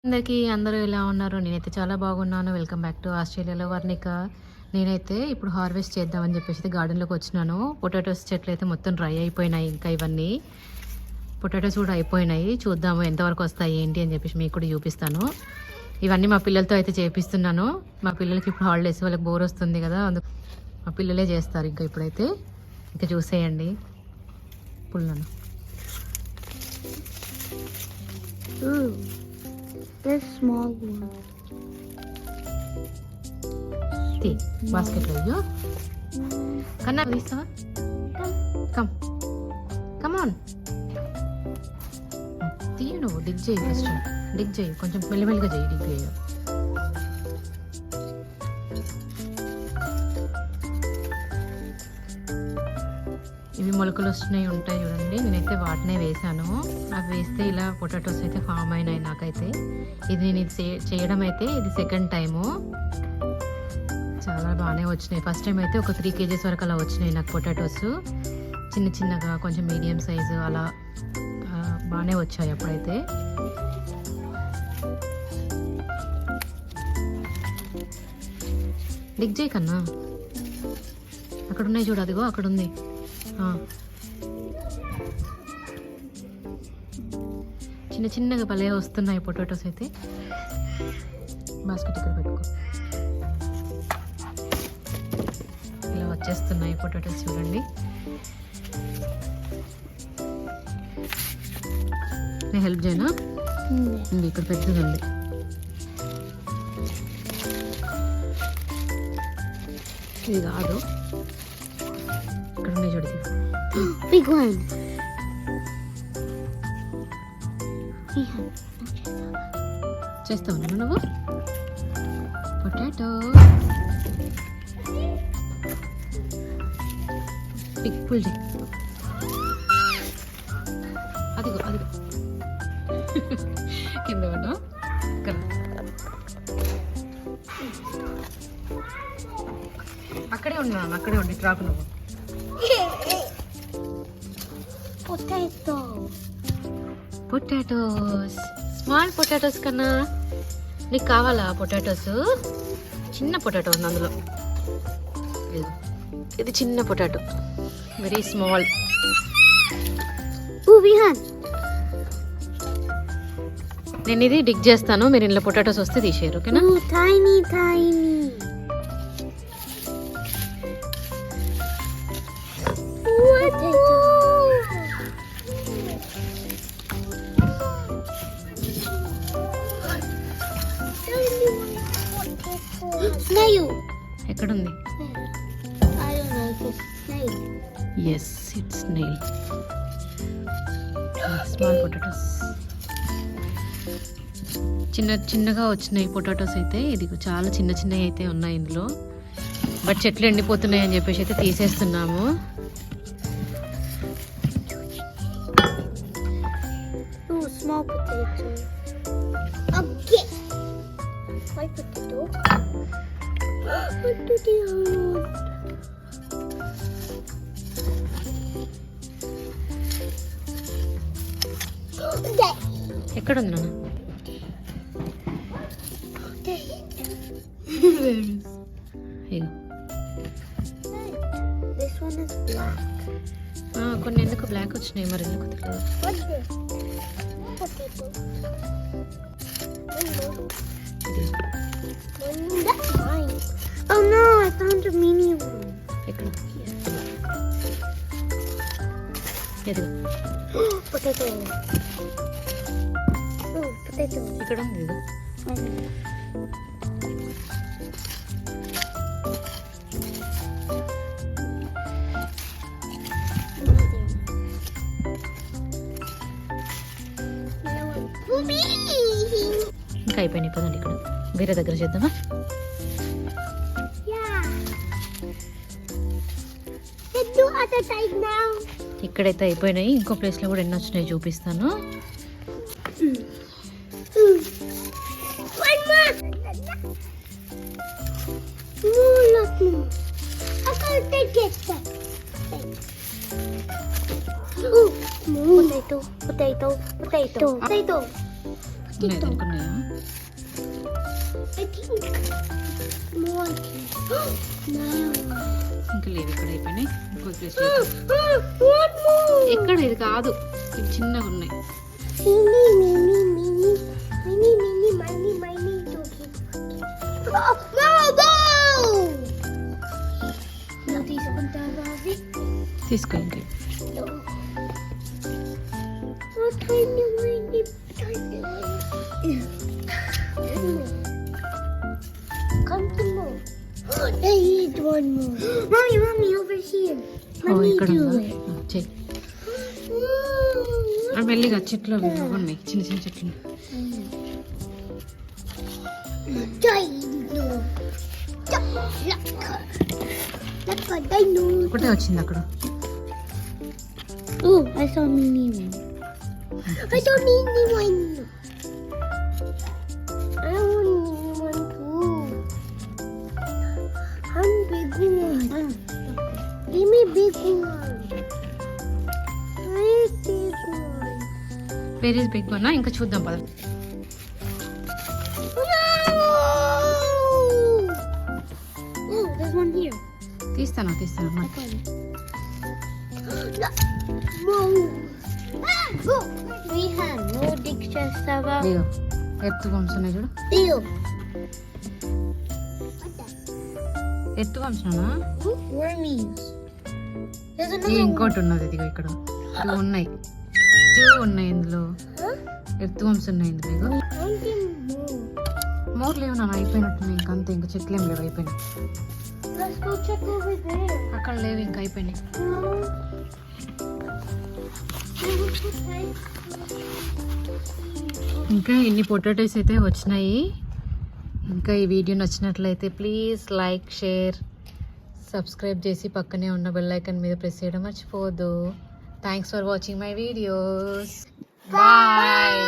అందరూ ఎలా ఉన్నారు? నేనైతే చాలా బాగున్నాను. వెల్కమ్ బ్యాక్ టు ఆస్ట్రేలియాలో వర్ణిక. నేనైతే ఇప్పుడు హార్వెస్ట్ చేద్దామని చెప్పేసి గార్డెన్లోకి వచ్చినాను. పొటాటోస్ చెట్లు అయితే మొత్తం డ్రై అయిపోయినాయి. ఇంకా ఇవన్నీ పొటాటోస్ కూడా అయిపోయినాయి. చూద్దాము ఎంతవరకు వస్తాయి ఏంటి అని చెప్పేసి మీకు కూడా చూపిస్తాను. ఇవన్నీ మా పిల్లలతో అయితే చేపిస్తున్నాను. మా పిల్లలకి ఇప్పుడు హాలిడేస్, వాళ్ళకి బోర్ వస్తుంది కదా, అందుకు మా పిల్లలే చేస్తారు. ఇంకా ఇప్పుడైతే ఇంకా చూసేయండి పుల్లను. Small one. బాస్కెట్లో అయ్యో కన్నా తీస్తావా? కమ్ కమాన్ తీయ, నువ్వు డిగ్ చేయి. ఫస్ట్ డిగ్ చేయి, కొంచెం మెల్లిమెల్లిగా చేయి. డిగ్ చేయ ఇవి మొలకలు వస్తున్నాయి ఉంటాయి చూడండి. నేనైతే వాటినే వేసాను. అవి వేస్తే ఇలా పొటాటోస్ అయితే ఫామ్ అయినాయి నాకైతే. ఇది నేను చేయడం అయితే ఇది సెకండ్ టైము. చాలా బాగానే వచ్చినాయి. ఫస్ట్ టైం అయితే ఒక 3 kgs వరకు అలా వచ్చినాయి నాకు పొటాటోస్. చిన్న చిన్నగా కొంచెం మీడియం సైజు అలా బాగానే వచ్చాయి అప్పుడైతే. డిగ్ చేయి కన్నా. అక్కడ ఉన్నాయి చూడు, అదిగో అక్కడ ఉంది. చిన్న చిన్నగా భలే వస్తున్నాయి పొటాటోస్ అయితే. బాస్కెట్ ఇక్కడ పెట్టుకో. ఇలా వచ్చేస్తున్నాయి పొటాటోస్ చూడండి. నేను హెల్ప్ చేయనా? ఇక్కడ పెద్దది ఉంది. ఇది కాదు, ఇక్కడ ఉన్నాయి చూడు. Big one. చేస్తావు నువ్వు పొటాటో పిక్కుల్. అదిగో అదిగో కింద పడ్డా. అక్కడే ఉన్నాను, అక్కడే ఉండి ట్రాకు నువ్వు. పొటాటోస్, స్మాల్ పొటాటోస్ కన్నా. నీకు కావాలా పొటాటోస్? చిన్న పొటాటో ఉంది అందులో. ఇది చిన్న పొటాటో, వెరీ స్మాల్. నేను ఇది డిగ్ చేస్తాను, మీరు ఇంట్లో పొటాటోస్ వస్తే తీసేయరు, ఓకేనా? Tiny, tiny. Snail. ఎక్కడుంది? I don't know if it's snail. Yes, it's snail. Small potatoes చిన్న చిన్నగా వచ్చినాయి పొటాటోస్ అయితే. ఇది చాలా చిన్న చిన్నవి అయితే ఉన్నాయి ఇందులో. బట్ చెట్లు ఎండిపోతున్నాయి అని చెప్పేసి అయితే తీసేస్తున్నాము. Oh, small potato. Okay. My potato. What do they want? ఎక్కడుంది నాన్న? ఇగో This one is black. కొన్ని ఎందుకు బ్లాక్ వచ్చినాయి, మరి ఎందుకు తెలియదు. What's this? Potato. That's mine. Oh no, I found a mini one. ఎక్కడ? ఎదుగు. Potato. Oh, potato. ఇక్కడ ఉంది ఇది. ఇంకా అయిపోయినాయి, పదండి ఇక్కడ వేరే దగ్గర చేద్దామా? ఇక్కడైతే అయిపోయినాయి. ఇంకో ప్లేస్లో కూడా ఎన్ని వచ్చినాయి చూపిస్తాను. Potato, potato, potato, potato. plastic ఉన్నాయి, though. దొరుకున్నాయా? I think more. No. ఇంకా లేవు, ఇక్కడ అయిపోయినాయి. ఇంకో ప్లేస్ One more. ఎక్కడ ఇది కాదు, ఇవి చిన్నగా ఉన్నాయి. Mini. Oh, no! No, తీసుకుంటావా అవి? తీసుకో ఇంకా. No. Oh, tiny. Come to more. I need one more. Mommy, over here. Oh, Let me ఇక్కడ do ఉందా? it. చెయ్యి. మెల్లిగా చెట్లు అవి ఇవి ఉన్నాయి, చిన్న చిన్న చెట్లు. Dino. Look, dino. ఒకటే వచ్చింది అక్కడ. Oh, I saw mini one. I don't need mini one. I want mini one too. I'm big one. Give me big one. I big one. Where is big one? ఇంకా చూద్దాం పద. Oh, there's one here. తీస్తాను I got it. Whoa. Oh, we have no dictation about ఇదిగో ఎత్తు వంశం ఉన్నాయి చూడు. Ew. ఎత్తు వంశనా? Wormies. There's ఈ another one. ఇంకోటి ఉన్నది, ఇదిగో ఇక్కడ 2 ఉన్నాయి. 2 ఉన్నాయి ఇందులో. Huh? ఎత్తు వంశం ఉన్నాయి ఇందులో. ఇదిగో I can move. మోర్ లేవు నాన్న, అయిపోయినట్టున్నాయి. ఇంకా అంతే, ఇంకా చెట్లు ఏం లేవు, అయిపోయినాయి. Let's go check over there. అక్కడ లేవు, ఇంకా అయిపోయినాయి. ఇంకా ఇన్ని పొటాటోస్ అయితే వచ్చినాయి. ఇంకా ఈ వీడియో నచ్చినట్లయితే ప్లీజ్ లైక్, షేర్, సబ్స్క్రైబ్ చేసి పక్కనే ఉన్న బెల్ ఐకాన్ మీద ప్రెస్ చేయడం మర్చిపోవద్దు. Thanks for watching my videos. Bye.